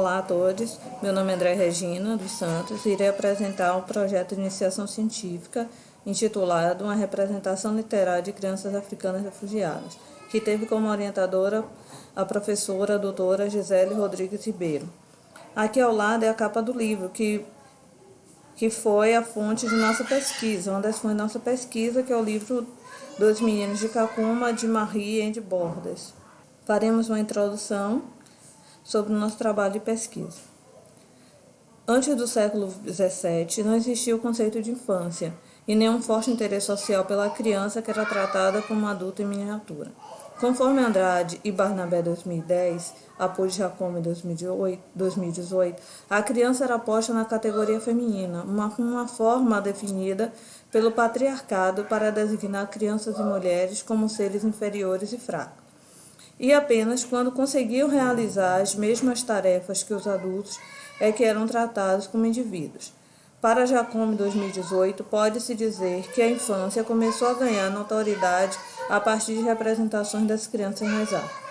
Olá a todos, meu nome é André Regina dos Santos e irei apresentar um projeto de iniciação científica intitulado Uma Representação Literária de Crianças Africanas Refugiadas, que teve como orientadora a professora doutora Gisele Rodrigues Ribeiro. Aqui ao lado é a capa do livro, que foi a fonte de nossa pesquisa, uma das fontes de nossa pesquisa, que é o livro Dos Meninos de Kakuma, de Marie and Bordas. Faremos uma introdução sobre o nosso trabalho de pesquisa. Antes do século XVII, não existia o conceito de infância e nenhum forte interesse social pela criança, que era tratada como adulto em miniatura. Conforme Andrade e Barnabé 2010, apoio de Jacome 2018, a criança era posta na categoria feminina, uma forma definida pelo patriarcado para designar crianças e mulheres como seres inferiores e fracos. E apenas quando conseguiam realizar as mesmas tarefas que os adultos é que eram tratados como indivíduos. Para Jacome 2018, pode-se dizer que a infância começou a ganhar notoriedade a partir de representações das crianças nas artes.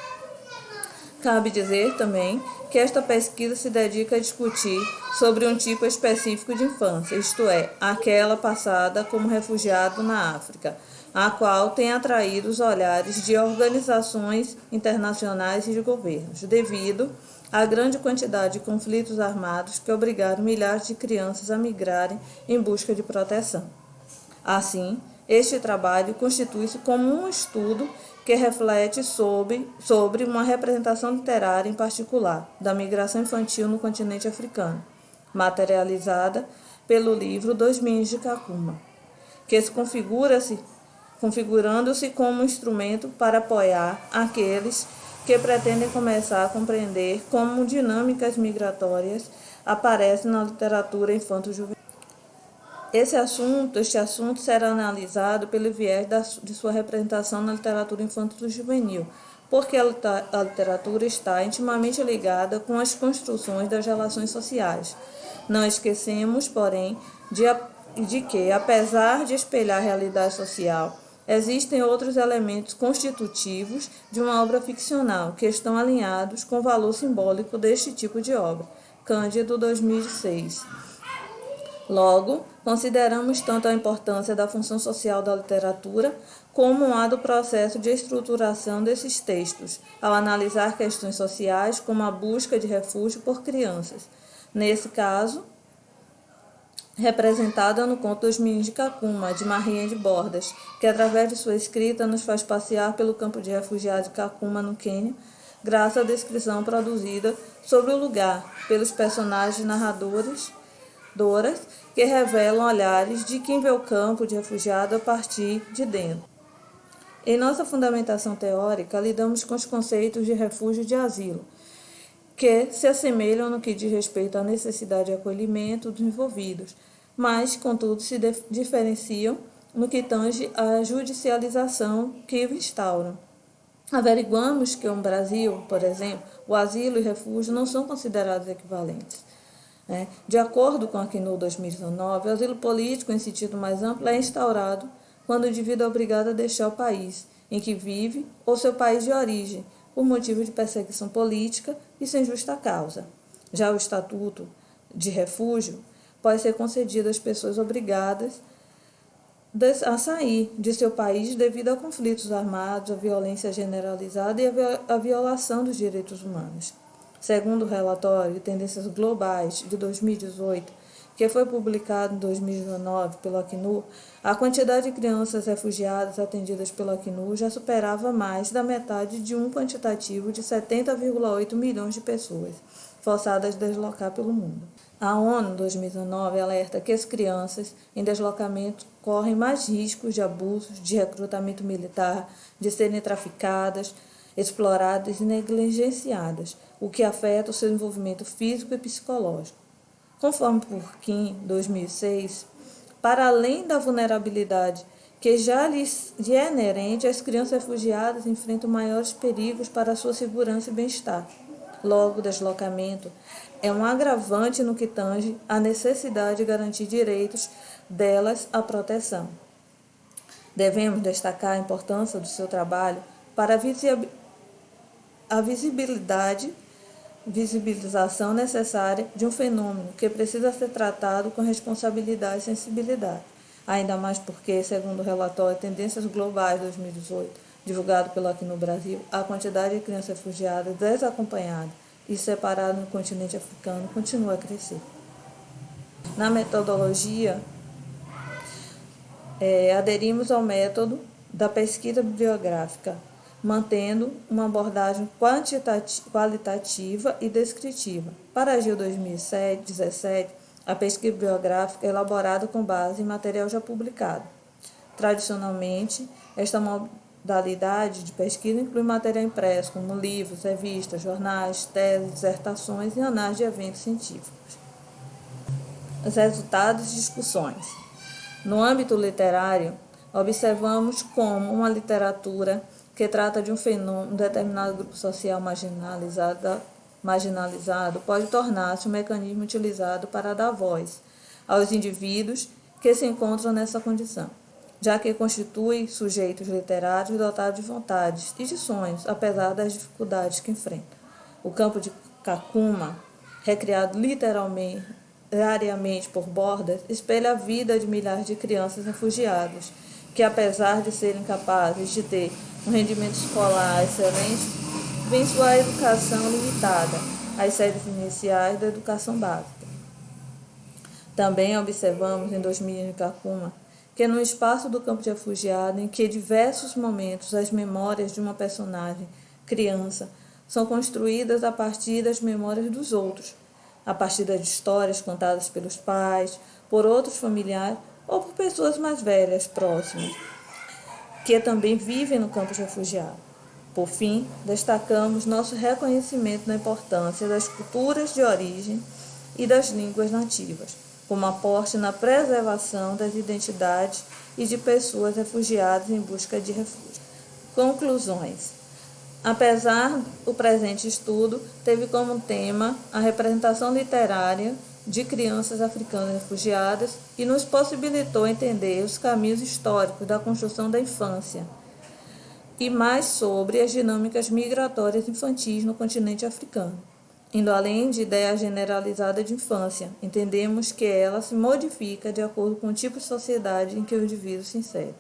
Cabe dizer também que esta pesquisa se dedica a discutir sobre um tipo específico de infância, isto é, aquela passada como refugiado na África, a qual tem atraído os olhares de organizações internacionais e de governos, devido à grande quantidade de conflitos armados que obrigaram milhares de crianças a migrarem em busca de proteção. Assim, este trabalho constitui-se como um estudo que reflete sobre uma representação literária em particular da migração infantil no continente africano, materializada pelo livro Dos Meninos de Kakuma, que se configurando-se como um instrumento para apoiar aqueles que pretendem começar a compreender como dinâmicas migratórias aparecem na literatura infanto-juvenil. Este assunto será analisado pelo viés de sua representação na literatura infanto-juvenil, porque a literatura está intimamente ligada com as construções das relações sociais. Não esquecemos, porém, de que, apesar de espelhar a realidade social, existem outros elementos constitutivos de uma obra ficcional que estão alinhados com o valor simbólico deste tipo de obra. Cândido, 2006. Logo, consideramos tanto a importância da função social da literatura como a do processo de estruturação desses textos, ao analisar questões sociais como a busca de refúgio por crianças. Nesse caso, representada no conto Dos Meninos de Kakuma, de Marie and Bordas, que através de sua escrita nos faz passear pelo campo de refugiados de Kakuma, no Quênia, graças à descrição produzida sobre o lugar pelos personagens narradoras que revelam olhares de quem vê o campo de refugiado a partir de dentro. Em nossa fundamentação teórica, lidamos com os conceitos de refúgio e de asilo, que se assemelham no que diz respeito à necessidade de acolhimento dos envolvidos, mas, contudo, se diferenciam no que tange à judicialização que o instauram. Averiguamos que no Brasil, por exemplo, o asilo e refúgio não são considerados equivalentes. De acordo com a ACNUR 2019, o asilo político, em sentido mais amplo, é instaurado quando o indivíduo é obrigado a deixar o país em que vive ou seu país de origem, por motivo de perseguição política e sem justa causa. Já o estatuto de refúgio pode ser concedido às pessoas obrigadas a sair de seu país devido a conflitos armados, a violência generalizada e a violação dos direitos humanos. Segundo o relatório Tendências Globais de 2018, que foi publicado em 2019 pelo ACNUR, a quantidade de crianças refugiadas atendidas pelo ACNUR já superava mais da metade de um quantitativo de 70,8 milhões de pessoas forçadas a deslocar pelo mundo. A ONU, em 2019, alerta que as crianças em deslocamento correm mais riscos de abusos, de recrutamento militar, de serem traficadas, exploradas e negligenciadas, o que afeta o seu desenvolvimento físico e psicológico. Conforme Purkin, 2006, para além da vulnerabilidade que já lhes é inerente, as crianças refugiadas enfrentam maiores perigos para a sua segurança e bem-estar. Logo, o deslocamento é um agravante no que tange à necessidade de garantir direitos delas à proteção. Devemos destacar a importância do seu trabalho para a visibilidade visibilização necessária de um fenômeno que precisa ser tratado com responsabilidade e sensibilidade. Ainda mais porque, segundo o relatório Tendências Globais 2018, divulgado pelo Aqui no Brasil, a quantidade de crianças refugiadas desacompanhadas e separadas no continente africano continua a crescer. Na metodologia, aderimos ao método da pesquisa bibliográfica, mantendo uma abordagem qualitativa e descritiva. Para a GIL 2017, a pesquisa bibliográfica é elaborada com base em material já publicado. Tradicionalmente, esta modalidade de pesquisa inclui material impresso, como livros, revistas, jornais, teses, dissertações e análises de eventos científicos. Os resultados e discussões. No âmbito literário, observamos como uma literatura que trata de um fenômeno, um determinado grupo social marginalizado pode tornar-se um mecanismo utilizado para dar voz aos indivíduos que se encontram nessa condição, já que constitui sujeitos literários dotados de vontades e de sonhos, apesar das dificuldades que enfrentam. O campo de Kakuma, recriado literariamente por Bordas, espelha a vida de milhares de crianças refugiadas, que apesar de serem capazes de ter um rendimento escolar excelente, vem sua educação limitada às séries iniciais da educação básica. Também observamos em 2000 em Kakuma que no espaço do campo de refugiado, em que diversos momentos as memórias de uma personagem criança são construídas a partir das memórias dos outros, a partir das histórias contadas pelos pais, por outros familiares ou por pessoas mais velhas, próximas, que também vivem no campo de refugiado. Por fim, destacamos nosso reconhecimento na importância das culturas de origem e das línguas nativas, como aporte na preservação das identidades e de pessoas refugiadas em busca de refúgio. Conclusões. Apesar do presente estudo, teve como tema a representação literária de crianças africanas refugiadas e nos possibilitou entender os caminhos históricos da construção da infância e mais sobre as dinâmicas migratórias infantis no continente africano. Indo além de ideia generalizada de infância, entendemos que ela se modifica de acordo com o tipo de sociedade em que o indivíduo se insere.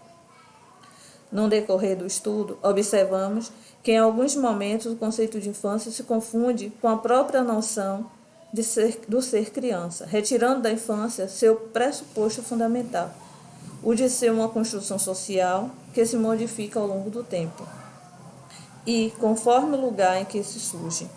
No decorrer do estudo, observamos que em alguns momentos o conceito de infância se confunde com a própria noção do ser criança, retirando da infância seu pressuposto fundamental, o de ser uma construção social que se modifica ao longo do tempo e conforme o lugar em que se surge.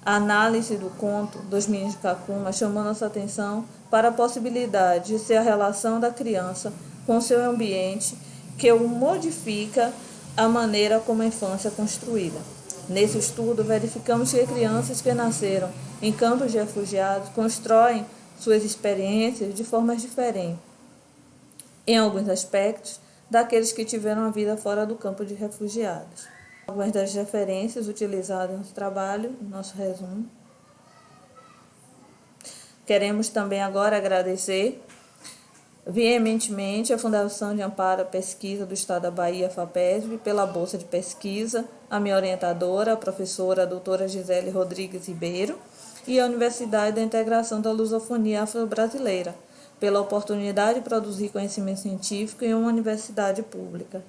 A análise do conto Dos Meninos de Kakuma chamou nossa atenção para a possibilidade de ser a relação da criança com seu ambiente que o modifica a maneira como a infância é construída. Nesse estudo, verificamos que crianças que nasceram em campos de refugiados constroem suas experiências de formas diferentes, em alguns aspectos, daqueles que tiveram a vida fora do campo de refugiados. Algumas das referências utilizadas no trabalho, no nosso resumo. Queremos também agora agradecer veementemente a Fundação de Amparo à Pesquisa do Estado da Bahia, FAPESB, pela bolsa de pesquisa, a minha orientadora, a professora a doutora Gisele Rodrigues Ribeiro, e a Universidade da Integração da Lusofonia Afro-Brasileira, pela oportunidade de produzir conhecimento científico em uma universidade pública.